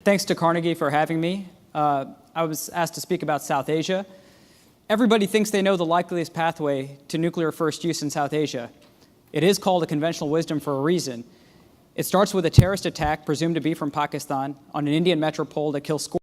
Thanks to Carnegie for having me. I was asked to speak about South Asia. Everybody thinks they know the likeliest pathway to nuclear first use in South Asia. It is called a conventional wisdom for a reason. It starts with a terrorist attack, presumed to be from Pakistan, on an Indian metropole that kills scores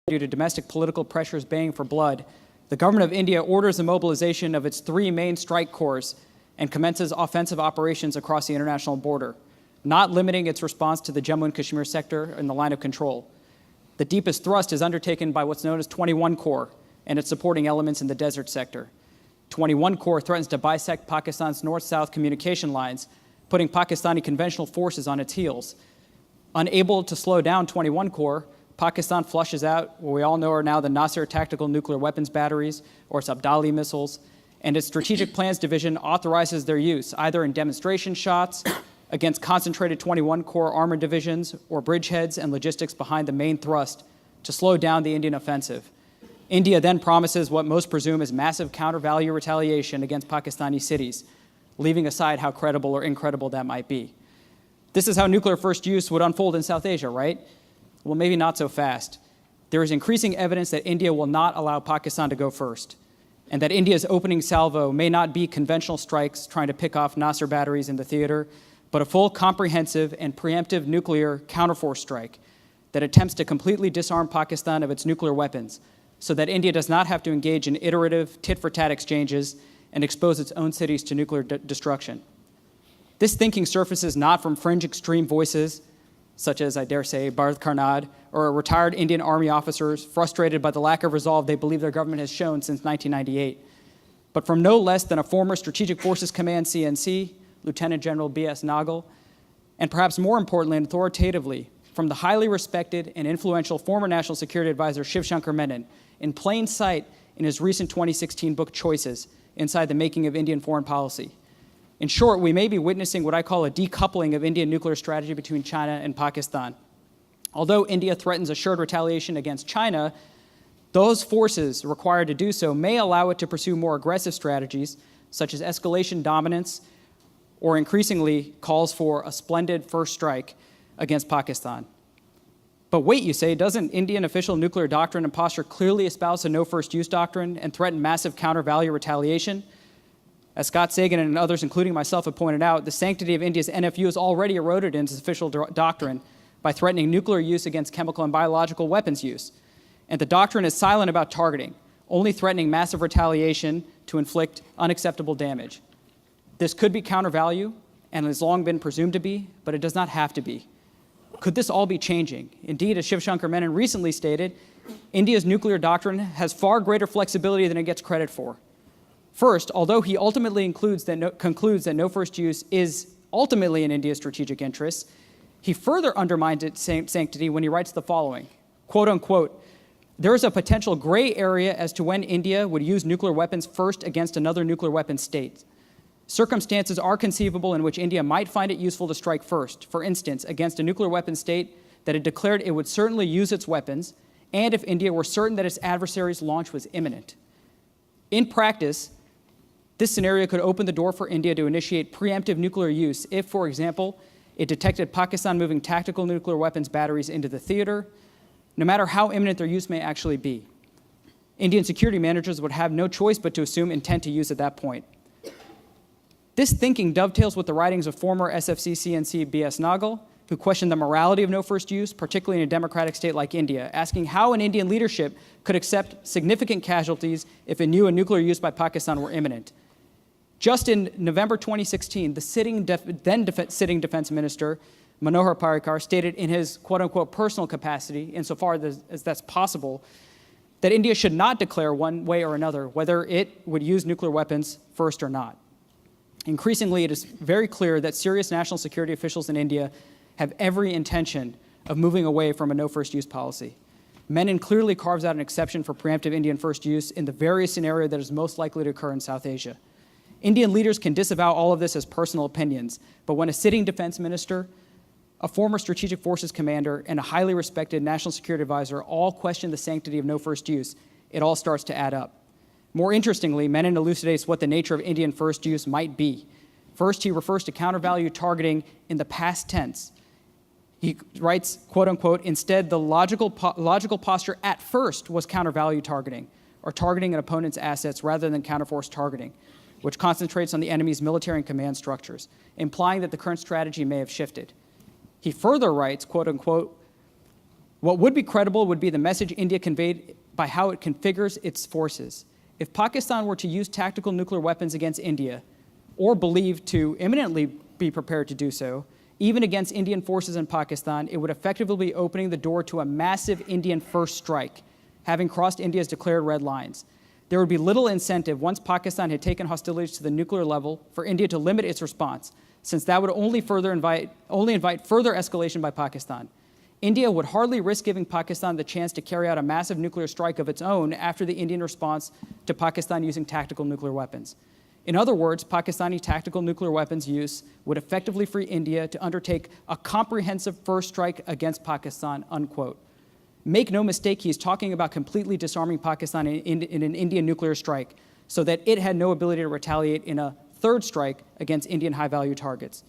due to domestic political pressures baying for blood. The government of India orders the mobilization of its 3 main strike corps and commences offensive operations across the international border, not limiting its response to the Jammu and Kashmir sector in the line of control. The deepest thrust is undertaken by what's known as 21 Corps and its supporting elements in the desert sector. 21 Corps threatens to bisect Pakistan's north-south communication lines, putting Pakistani conventional forces on its heels. Unable to slow down 21 Corps, Pakistan flushes out what we all know are now the Nasir tactical nuclear weapons batteries, or its Abdali missiles, and its Strategic Plans Division authorizes their use, either in demonstration shots against concentrated 21 Corps armored divisions or bridgeheads and logistics behind the main thrust to slow down the Indian offensive. India then promises what most presume is massive counter-value retaliation against Pakistani cities, leaving aside how credible or incredible that might be. This is how nuclear first use would unfold in South Asia, right? Well, maybe not so fast. There is increasing evidence that India will not allow Pakistan to go first, and that India's opening salvo may not be conventional strikes trying to pick off Nasir batteries in the theater, but a full, comprehensive, and preemptive nuclear counterforce strike that attempts to completely disarm Pakistan of its nuclear weapons so that India does not have to engage in iterative tit-for-tat exchanges and expose its own cities to nuclear destruction. This thinking surfaces not from fringe extreme voices, such as, I dare say, Bharat Karnad, or retired Indian Army officers frustrated by the lack of resolve they believe their government has shown since 1998, but from no less than a former Strategic Forces Command CNC, Lieutenant General B.S. Nagal, and perhaps more importantly and authoritatively, from the highly respected and influential former National Security Advisor Shiv Shankar Menon, in plain sight in his recent 2016 book Choices, Inside the Making of Indian Foreign Policy. In short, we may be witnessing what I call a decoupling of Indian nuclear strategy between China and Pakistan. Although India threatens assured retaliation against China, those forces required to do so may allow it to pursue more aggressive strategies, such as escalation dominance, or increasingly calls for a splendid first strike against Pakistan. But wait, you say, doesn't Indian official nuclear doctrine and posture clearly espouse a no first use doctrine and threaten massive counter-value retaliation? As Scott Sagan and others, including myself, have pointed out, the sanctity of India's NFU is already eroded in its official doctrine by threatening nuclear use against chemical and biological weapons use. And the doctrine is silent about targeting, only threatening massive retaliation to inflict unacceptable damage. This could be counter-value, and has long been presumed to be, but it does not have to be. Could this all be changing? Indeed, as Shiv Shankar Menon recently stated, India's nuclear doctrine has far greater flexibility than it gets credit for. First, although he ultimately concludes that no first use is ultimately in India's strategic interests, he further undermines its sanctity when he writes the following, quote unquote, "There is a potential gray area as to when India would use nuclear weapons first against another nuclear weapon state. Circumstances are conceivable in which India might find it useful to strike first, for instance, against a nuclear weapon state that had declared it would certainly use its weapons, and if India were certain that its adversary's launch was imminent. In practice, this scenario could open the door for India to initiate preemptive nuclear use if, for example, it detected Pakistan moving tactical nuclear weapons batteries into the theater, no matter how imminent their use may actually be. Indian security managers would have no choice but to assume intent to use at that point." This thinking dovetails with the writings of former SFC CNC B.S. Nagal, who questioned the morality of no first use, particularly in a democratic state like India, asking how an Indian leadership could accept significant casualties if it knew a nuclear use by Pakistan were imminent. Just in November 2016, the then sitting defense minister, Manohar Parrikar, stated in his quote-unquote personal capacity, insofar as that's possible, that India should not declare one way or another whether it would use nuclear weapons first or not. Increasingly, it is very clear that serious national security officials in India have every intention of moving away from a no first use policy. Menon clearly carves out an exception for preemptive Indian first use in the very scenario that is most likely to occur in South Asia. Indian leaders can disavow all of this as personal opinions, but when a sitting defense minister, a former strategic forces commander, and a highly respected national security advisor all question the sanctity of no first use, it all starts to add up. More interestingly, Menon elucidates what the nature of Indian first use might be. First, he refers to counter-value targeting in the past tense. He writes, quote unquote, instead, the logical posture at first was counter-value targeting, or targeting an opponent's assets rather than counterforce targeting, which concentrates on the enemy's military and command structures, implying that the current strategy may have shifted. He further writes, quote unquote, what would be credible would be the message India conveyed by how it configures its forces. If Pakistan were to use tactical nuclear weapons against India, or believed to imminently be prepared to do so, even against Indian forces in Pakistan, it would effectively be opening the door to a massive Indian first strike, having crossed India's declared red lines. There would be little incentive, once Pakistan had taken hostilities to the nuclear level, for India to limit its response, since that would only invite further escalation by Pakistan. India would hardly risk giving Pakistan the chance to carry out a massive nuclear strike of its own after the Indian response to Pakistan using tactical nuclear weapons. In other words, Pakistani tactical nuclear weapons use would effectively free India to undertake a comprehensive first strike against Pakistan, unquote. Make no mistake, he's talking about completely disarming Pakistan in an Indian nuclear strike so that it had no ability to retaliate in a third strike against Indian high-value targets.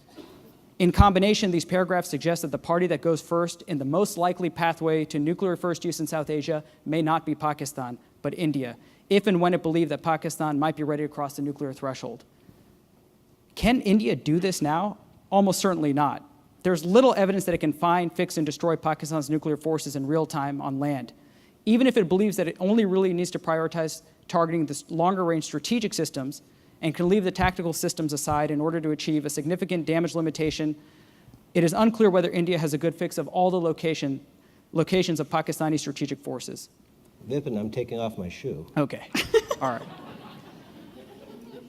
In combination, these paragraphs suggest that the party that goes first in the most likely pathway to nuclear first use in South Asia may not be Pakistan, but India, if and when it believed that Pakistan might be ready to cross the nuclear threshold. Can India do this now? Almost certainly not. There's little evidence that it can find, fix, and destroy Pakistan's nuclear forces in real time on land. Even if it believes that it only really needs to prioritize targeting the longer-range strategic systems and can leave the tactical systems aside in order to achieve a significant damage limitation, it is unclear whether India has a good fix of all the locations of Pakistani strategic forces. Vipin, I'm taking off my shoe. Okay, all right.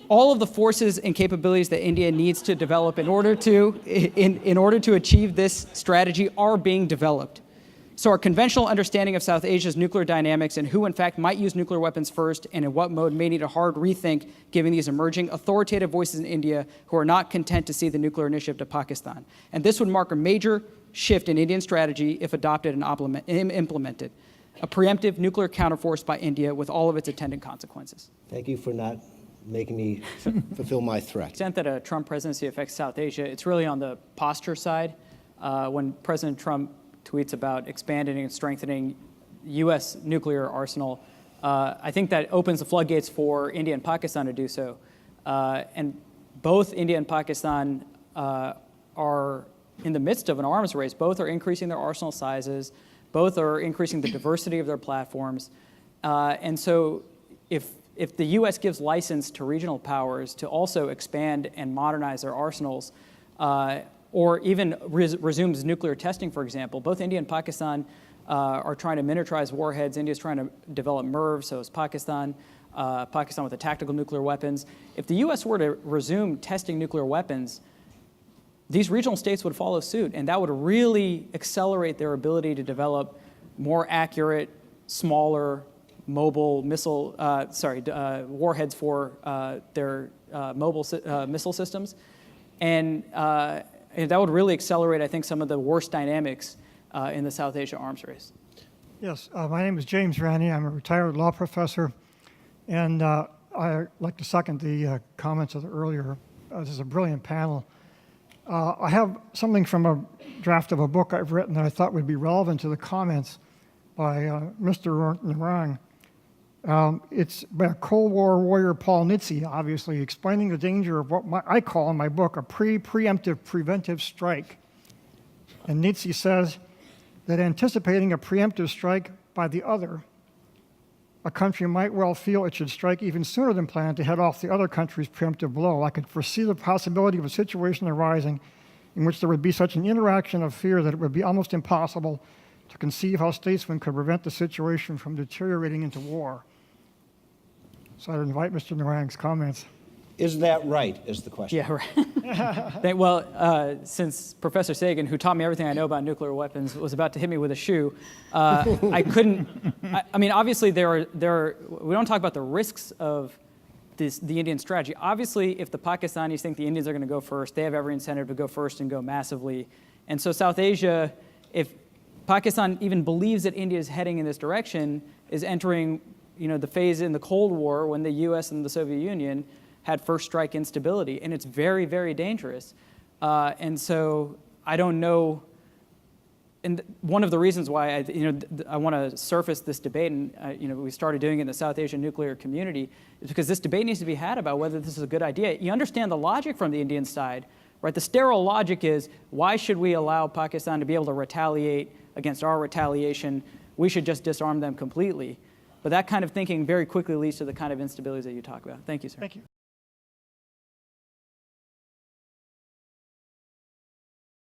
All of the forces and capabilities that India needs to develop in order to achieve this strategy are being developed. So our conventional understanding of South Asia's nuclear dynamics and who in fact might use nuclear weapons first and in what mode may need a hard rethink given these emerging authoritative voices in India who are not content to see the nuclear initiative to Pakistan. And this would mark a major shift in Indian strategy if adopted and implemented. A preemptive nuclear counterforce by India with all of its attendant consequences. Thank you for not making me fulfill my threat. To the extent that a Trump presidency affects South Asia, it's really on the posture side. When President Trump tweets about expanding and strengthening U.S. nuclear arsenal, I think that opens the floodgates for India and Pakistan to do so. And both India and Pakistan are in the midst of an arms race. Both are increasing their arsenal sizes. Both are increasing the diversity of their platforms. And so if the U.S. gives license to regional powers to also expand and modernize their arsenals, or even resumes nuclear testing, for example, both India and Pakistan are trying to miniaturize warheads. India's trying to develop MIRV, so is Pakistan. Pakistan with the tactical nuclear weapons. If the U.S. were to resume testing nuclear weapons, these regional states would follow suit, and that would really accelerate their ability to develop more accurate, smaller, mobile missile, warheads for their mobile missile systems. And that would really accelerate, I think, some of the worst dynamics in the South Asia arms race. Yes, my name is James Ranney. I'm a retired law professor, and I'd like to second the comments of the earlier. This is a brilliant panel. I have something from a draft of a book I've written that I thought would be relevant to the comments by Mr. Narang. It's by a Cold War warrior, Paul Nitze, obviously, explaining the danger of what I call in my book a preemptive preventive strike. And Nitze says that anticipating a preemptive strike by the other, a country might well feel it should strike even sooner than planned to head off the other country's preemptive blow. I could foresee the possibility of a situation arising in which there would be such an interaction of fear that it would be almost impossible to conceive how statesmen could prevent the situation from deteriorating into war. So I'd invite Mr. Narang's comments. Is that right, is the question. Yeah, right. Well, since Professor Sagan, who taught me everything I know about nuclear weapons, was about to hit me with a shoe, I couldn't, I mean, obviously we don't talk about the risks of the Indian strategy. Obviously, if the Pakistanis think the Indians are going to go first, they have every incentive to go first and go massively. And so South Asia, if Pakistan even believes that India is heading in this direction, is entering the phase in the Cold War when the US and the Soviet Union had first strike instability, and it's very, very dangerous. And so I don't know and one of the reasons why I want to surface this debate, and we started doing it in the South Asian nuclear community, is because this debate needs to be had about whether this is a good idea. You understand the logic from the Indian side, right? The sterile logic is, why should we allow Pakistan to be able to retaliate against our retaliation? We should just disarm them completely. But that kind of thinking very quickly leads to the kind of instabilities that you talk about. Thank you, sir. Thank you.